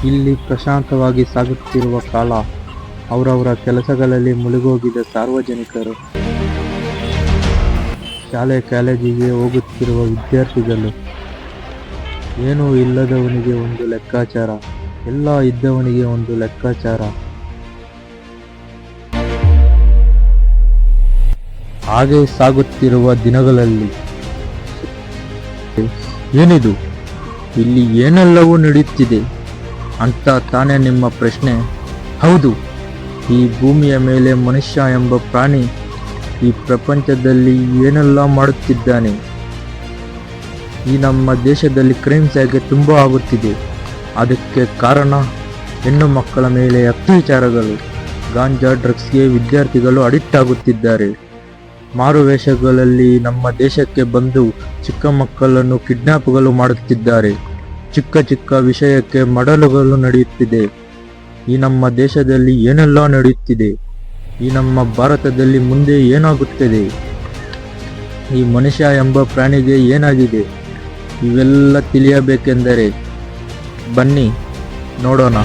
ಇಲ್ಲಿ ಪ್ರಶಾಂತವಾಗಿ ಸಾಗುತ್ತಿರುವ ಕಾಲ. ಅವರವರ ಕೆಲಸಗಳಲ್ಲಿ ಮುಳುಗೋಗಿದ್ದ ಸಾರ್ವಜನಿಕರು, ಶಾಲೆ ಕಾಲೇಜಿಗೆ ಹೋಗುತ್ತಿರುವ ವಿದ್ಯಾರ್ಥಿಗಳು. ಏನೂ ಇಲ್ಲದವನಿಗೆ ಒಂದು ಲೆಕ್ಕಾಚಾರ, ಎಲ್ಲ ಇದ್ದವನಿಗೆ ಒಂದು ಲೆಕ್ಕಾಚಾರ. ಹಾಗೆ ಸಾಗುತ್ತಿರುವ ದಿನಗಳಲ್ಲಿ ಏನಿದು, ಇಲ್ಲಿ ಏನೆಲ್ಲವೂ ನಡೆಯುತ್ತಿದೆ ಅಂತ ತಾನೇ ನಿಮ್ಮ ಪ್ರಶ್ನೆ? ಹೌದು, ಈ ಭೂಮಿಯ ಮೇಲೆ ಮನುಷ್ಯ ಎಂಬ ಪ್ರಾಣಿ ಈ ಪ್ರಪಂಚದಲ್ಲಿ ಏನೆಲ್ಲ ಮಾಡುತ್ತಿದ್ದಾನೆ. ಈ ನಮ್ಮ ದೇಶದಲ್ಲಿ ಕ್ರೈಮ್ಸ್ ಯಾಕೆ ತುಂಬ ಆಗುತ್ತಿದೆ? ಅದಕ್ಕೆ ಕಾರಣ ಹೆಣ್ಣು ಮಕ್ಕಳ ಮೇಲೆ ಅತ್ಯಾಚಾರಗಳು, ಗಾಂಜಾ ಡ್ರಗ್ಸ್ಗೆ ವಿದ್ಯಾರ್ಥಿಗಳು ಅಡಿಕ್ಟ್ ಆಗುತ್ತಿದ್ದಾರೆ. ಮಾರುವೇಷಗಳಲ್ಲಿ ನಮ್ಮ ದೇಶಕ್ಕೆ ಬಂದು ಚಿಕ್ಕ ಮಕ್ಕಳನ್ನು ಕಿಡ್ನಾಪ್ಗಳು ಮಾಡುತ್ತಿದ್ದಾರೆ. ಚಿಕ್ಕ ಚಿಕ್ಕ ವಿಷಯಕ್ಕೆ ಮಡಲುಗಳು ನಡೆಯುತ್ತಿದೆ. ಈ ನಮ್ಮ ದೇಶದಲ್ಲಿ ಏನೆಲ್ಲ ನಡೆಯುತ್ತಿದೆ? ಈ ನಮ್ಮ ಭಾರತದಲ್ಲಿ ಮುಂದೆ ಏನಾಗುತ್ತದೆ? ಈ ಮನುಷ್ಯ ಎಂಬ ಪ್ರಾಣಿಗೆ ಏನಾಗಿದೆ? ಇವೆಲ್ಲ ತಿಳಿಯಬೇಕೆಂದರೆ ಬನ್ನಿ ನೋಡೋಣ.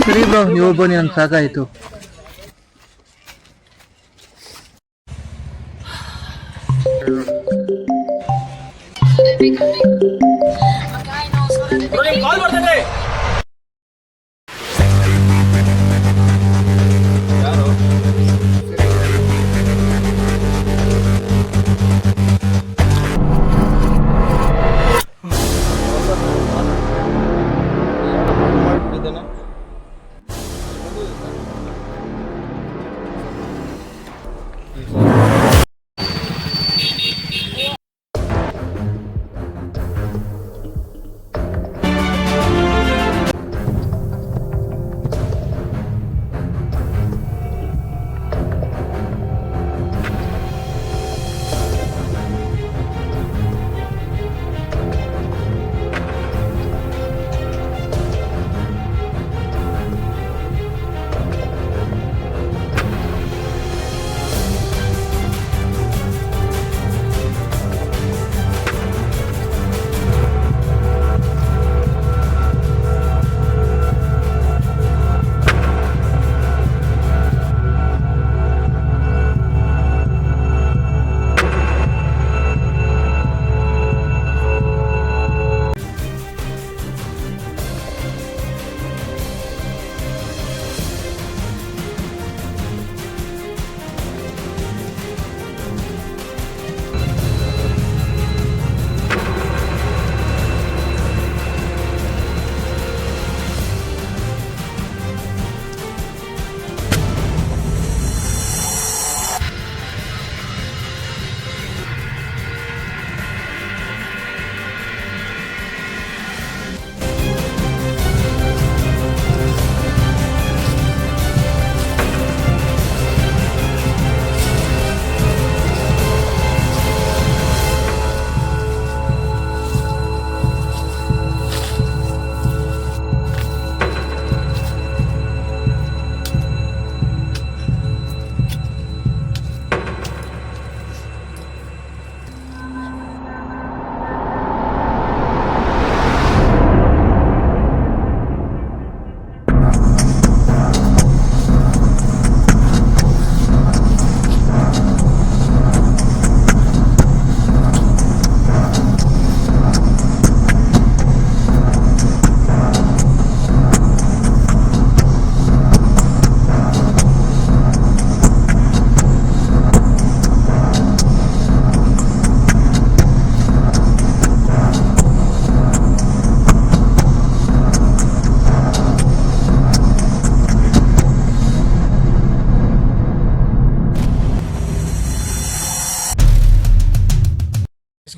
ಸರಿ ಬ್ರೋ, ನೀವು ಬನ್ನಿ, ನನ್ಗೆ ಸಾಕಾಯಿತು.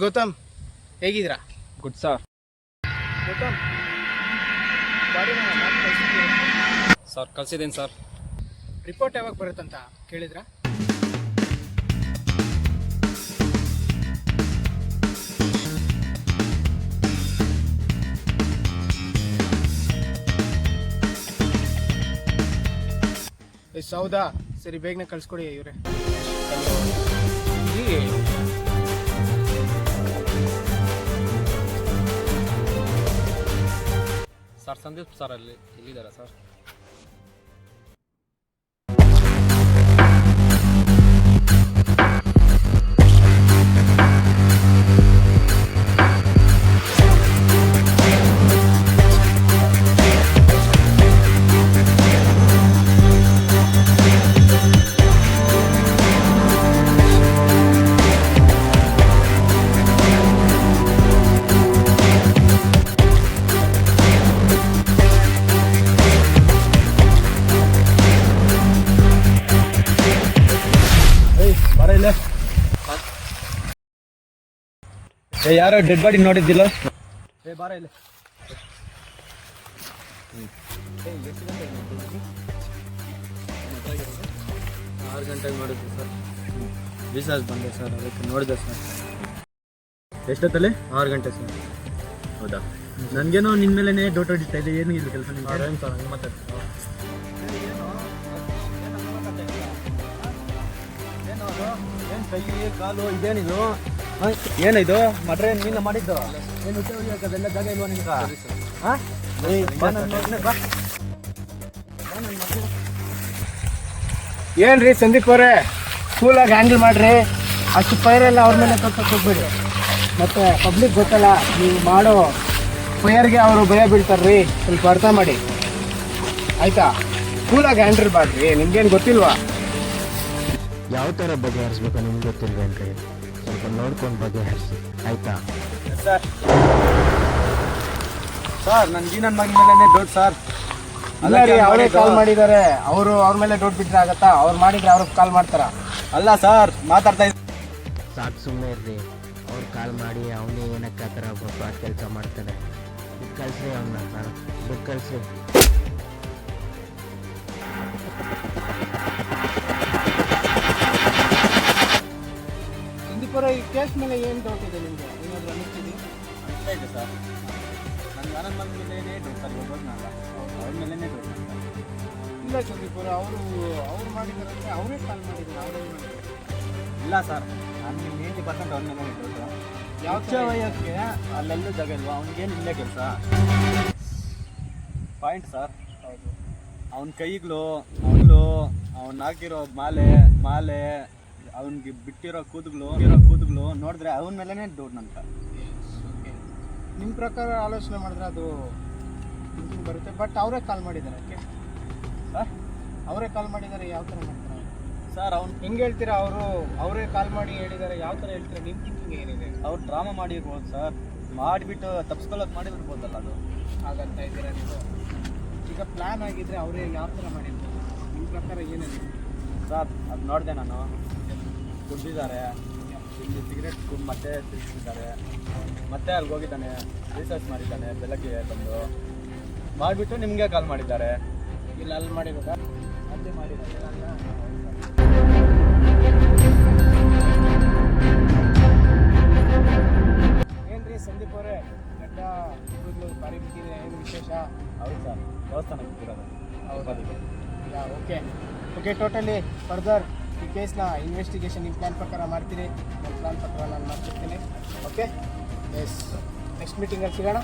ಗೌತಮ್ ಹೇಗಿದ್ದೀರಾ? Good sir. ಗೌತಮ್ ಸರ್ ಕಳ್ಸಿದ್ದೀನಿ ಸರ್. ರಿಪೋರ್ಟ್ ಯಾವಾಗ ಬರುತ್ತಂತ ಕೇಳಿದ್ರಾ? ಹೌದಾ, ಸರಿ ಬೇಗನೆ ಕಳ್ಸ್ಕೊಡಿ ಇವರೇ. ಸರ್ ಸಂದೀಪ್ ಸರ್ ಎಲ್ಲಿದ್ದಾರೆ ಸರ್? ಯಾರೋ ಡೆಡ್ ಬಾಡಿ ನೋಡಿದ್ದಿಲ್ಲ? ಬಾರ ಇಲ್ಲ. 6 ಗಂಟೆಗೆ ನೋಡಿದ್ವಿ ಸರ್. ರಿಸರ್ಚ್ ಬಂದೆ ಸರ್, ಅದಕ್ಕೆ ನೋಡಿದೆ ಸರ್. ಎಷ್ಟೊತ್ತಲ್ಲಿ? 6 ಗಂಟೆ ಸರ್. ಹೌದಾ? ನನಗೇನೋ ನಿನ್ನ ಮೇಲೇ ಡೌಟ್ ಹೊಡಿತಾ ಇದೆ. ಏನು ಇಲ್ಲ ಕೆಲಸ ನಿಮ್ಗೆ? ಏನು ಸರ್ ಹಂಗೆ ಮಾತಾಡ್ತೀವಿ? ಏನು ಕೈ ಕಾಲು ಇದೇನಿದು? ಏನಿದು ಮಡ್ರೆ ನೀನು ಮಾಡಿದ್ದು? ಏನು ಹುಟ್ಟೆ ಹೊಡಿಯೋಕ್ಕೆಲ್ಲ ಜಾಗ ಇಲ್ವಾ ನಿಮ್ಗೆ? ಏನ್ರಿ ಸಂದೀಪ್ ಅವರೇ, ಕೂಲಾಗಿ ಹ್ಯಾಂಡಲ್ ಮಾಡ್ರಿ. ಅಷ್ಟು ಫೈರೆಲ್ಲ ಅವ್ರ ಮೇಲೆ ಕಳ್ಸಕ್ಕೆ ಹೋಗ್ಬೇಡಿ. ಮತ್ತು ಪಬ್ಲಿಕ್ ಗೊತ್ತಲ್ಲ, ನೀವು ಮಾಡೋ ಫೈರ್ಗೆ ಅವರು ಭಯ ಬೀಳ್ತಾರ್ರಿ. ಸ್ವಲ್ಪ ಅರ್ಥ ಮಾಡಿ ಆಯಿತಾ? ಕೂಲಾಗಿ ಹ್ಯಾಂಡಲ್ ಮಾಡ್ರಿ. ನಿಮ್ಗೇನು ಗೊತ್ತಿಲ್ವಾ? ಯಾವ ಥರ ಬಗೆಹರಿಸ್ಬೇಕು ನಿಮ್ಗೆ ಗೊತ್ತಿಲ್ವೇನ್ರಿ? ಸ್ವಲ್ಪ ನೋಡ್ಕೊಂಡು ಬಗೆಹರಿಸಿ ಆಯ್ತಾ? ಸರ್ ನನಗೆ ನನ್ನ ಮಗನ ಮೇಲೆ ಡೌಟ್ ಸರ್. ಅಲ್ಲ ರೀ, ಅವರೇ ಕಾಲ್ ಮಾಡಿದ್ದಾರೆ. ಅವರು ಅವ್ರ ಮೇಲೆ ಡೌಟ್ ಬಿಟ್ಟರೆ ಆಗತ್ತಾ? ಅವ್ರು ಮಾಡಿದ್ರೆ ಅವ್ರಿಗೆ ಕಾಲ್ ಮಾಡ್ತಾರ? ಅಲ್ಲ ಸರ್, ಮಾತಾಡ್ತಾ ಇದ್ದೀನಿ. ಸಾಕು ಸುಮ್ಮನೆ ಇರ್ರಿ. ಅವ್ರು ಕಾಲ್ ಮಾಡಿ ಅವನೇ ಏನಕ್ಕೆ ಆ ಥರ ಕೆಲಸ ಮಾಡ್ತಾನೆ. ಕಳಿಸ್ರಿ ಅವನ್ನ, ನಾನು ದುಡ್ಡು ಕಳಿಸ್ರಿ. ಸಂದೀಪ್ ಅವರೇ, ಈ ಕೇಸ್ ಮೇಲೆ ಏನು ಡೌಟ್ ಇದೆ ನಿಮಗೆ? ಏನಾದರೂ ಅನಿಸ್ತಿದೆ? ಅನಿಸ್ತಾ ಇದೆ ಸರ್. ನನ್ನ ನನ್ನ ಮಗನ ಮೇಲೇ ಡೌಟ್ ಸರ್. ಗೊತ್ತಲ್ಲ, ಅವ್ರ ಮೇಲೇ ಡೌಟ್. ಇಲ್ಲ ಸಂದೀಪ್ ಅವರೇ, ಅವ್ರು ಮಾಡಿದಾರಂತೆ. ಅವರೇ ಕಾಲ್ ಮಾಡಿದ್ರು. ಅವರೇ ಮಾಡಿದ್ರು. ಇಲ್ಲ ಸರ್, ನನಗೆ 80% ಅವ್ರ ಮೇಲೆ ಡೌಟ್. ಯಾವ ವಯಸ್ಸಿಗೆ ಅಲ್ಲೆಲ್ಲೂ ಜಾಗ ಇಲ್ವಾ? ಅವ್ನಿಗೇನು ಇಲ್ಲೇ ಕೆಲಸ ಪಾಯಿಂಟ್ ಸರ್. ಹೌದು. ಅವನ ಕೈಗಳು, ಅವ್ನು ಹಾಕಿರೋ ಮಾಲೆ ಅವನಿಗೆ ಬಿಟ್ಟಿರೋ ಕೂದಲು ನೋಡಿದ್ರೆ ಅವನ ಮೇಲೇ ಡೌಟ್ ನಂತ. ನಿಮ್ಮ ಪ್ರಕಾರ ಆಲೋಚನೆ ಮಾಡಿದ್ರೆ ಅದು ಥಿಂಕಿಂಗ್ ಬರುತ್ತೆ. ಬಟ್ ಅವರೇ ಕಾಲ್ ಮಾಡಿದ್ದಾರೆ. ಓಕೆ ಸರ್, ಅವರೇ ಕಾಲ್ ಮಾಡಿದ್ದಾರೆ. ಯಾವ ಥರ ಮಾಡ್ತಾರೆ ಸರ್? ಅವ್ನು ಹೆಂಗೆ ಹೇಳ್ತೀರಾ? ಅವರೇ ಕಾಲ್ ಮಾಡಿ ಹೇಳಿದ್ದಾರೆ. ಯಾವ ಥರ ಹೇಳ್ತೀರಾ? ನಿಮ್ಮ ಥಿಂಕಿಂಗ್ ಏನಿದೆ? ಅವ್ರು ಡ್ರಾಮಾ ಮಾಡಿರ್ಬೋದು ಸರ್. ಮಾಡಿಬಿಟ್ಟು ತಪ್ಪಿಸ್ಕೊಳ್ಳೋಕೆ ಮಾಡಿರ್ಬೋದಲ್ಲ, ಅದು ಹಾಗಂತ ಇದ್ದೀರಾ ನೀವು? ಈಗ ಪ್ಲ್ಯಾನ್ ಆಗಿದ್ದರೆ ಅವರೇ ಯಾವ ಥರ ಮಾಡಿರ್ಬೋದು? ನಿಮ್ಮ ಪ್ರಕಾರ ಏನಿದೆ ಸರ್? ಅದು ನೋಡಿದೆ ನಾನು. ಕುಡಿದಿದ್ದಾರೆ, ಇಲ್ಲಿ ಸಿಗರೇಟ್ ಮತ್ತೆ ತಿರ್ಗಿಸಿದ್ದಾರೆ. ಮತ್ತೆ ಅಲ್ಲಿಗೆ ಹೋಗಿದ್ದಾನೆ, ರಿಸರ್ಚ್ ಮಾಡಿದ್ದಾನೆ. ಬೆಳಗ್ಗೆ ಬಂದು ಮಾಡಿಬಿಟ್ಟು ನಿಮಗೆ ಕಾಲ್ ಮಾಡಿದ್ದಾರೆ. ಇಲ್ಲ ಅಲ್ಲಿ ಮಾಡಿರೋದಾ? ಅಲ್ಲೇ ಮಾಡಿದ್ದಾರೆ. ಏನ್ರಿ ಸಂದೀಪ್ ಅವರೇ, ಗಡ್ಡ ಕೂದಲು ಬಾರಿ ಬಿಟ್ಟಿದೆ, ಏನು ವಿಶೇಷ? ಹೌದು ಸರ್, ದೇವಸ್ಥಾನಕ್ಕೆ ಬಿಟ್ಟಿರೋದು. ಹೌದಾ? ಓಕೆ ಟೋಟಲಿ ಫರ್ದರ್ ಈ ಕೇಸ್ನ ಇನ್ವೆಸ್ಟಿಗೇಷನ್ ನಿಮ್ಮ ಪ್ಲ್ಯಾನ್ ಪ್ರಕಾರ ಮಾಡ್ತೀರಿ. ನನ್ನ ಪ್ಲ್ಯಾನ್ ಪ್ರಕಾರ ನಾನು ಮಾಡ್ತಿರ್ತೀನಿ. ಓಕೆ, ಎಸ್, ನೆಕ್ಸ್ಟ್ ಮೀಟಿಂಗಲ್ಲಿ ಸಿಗೋಣ.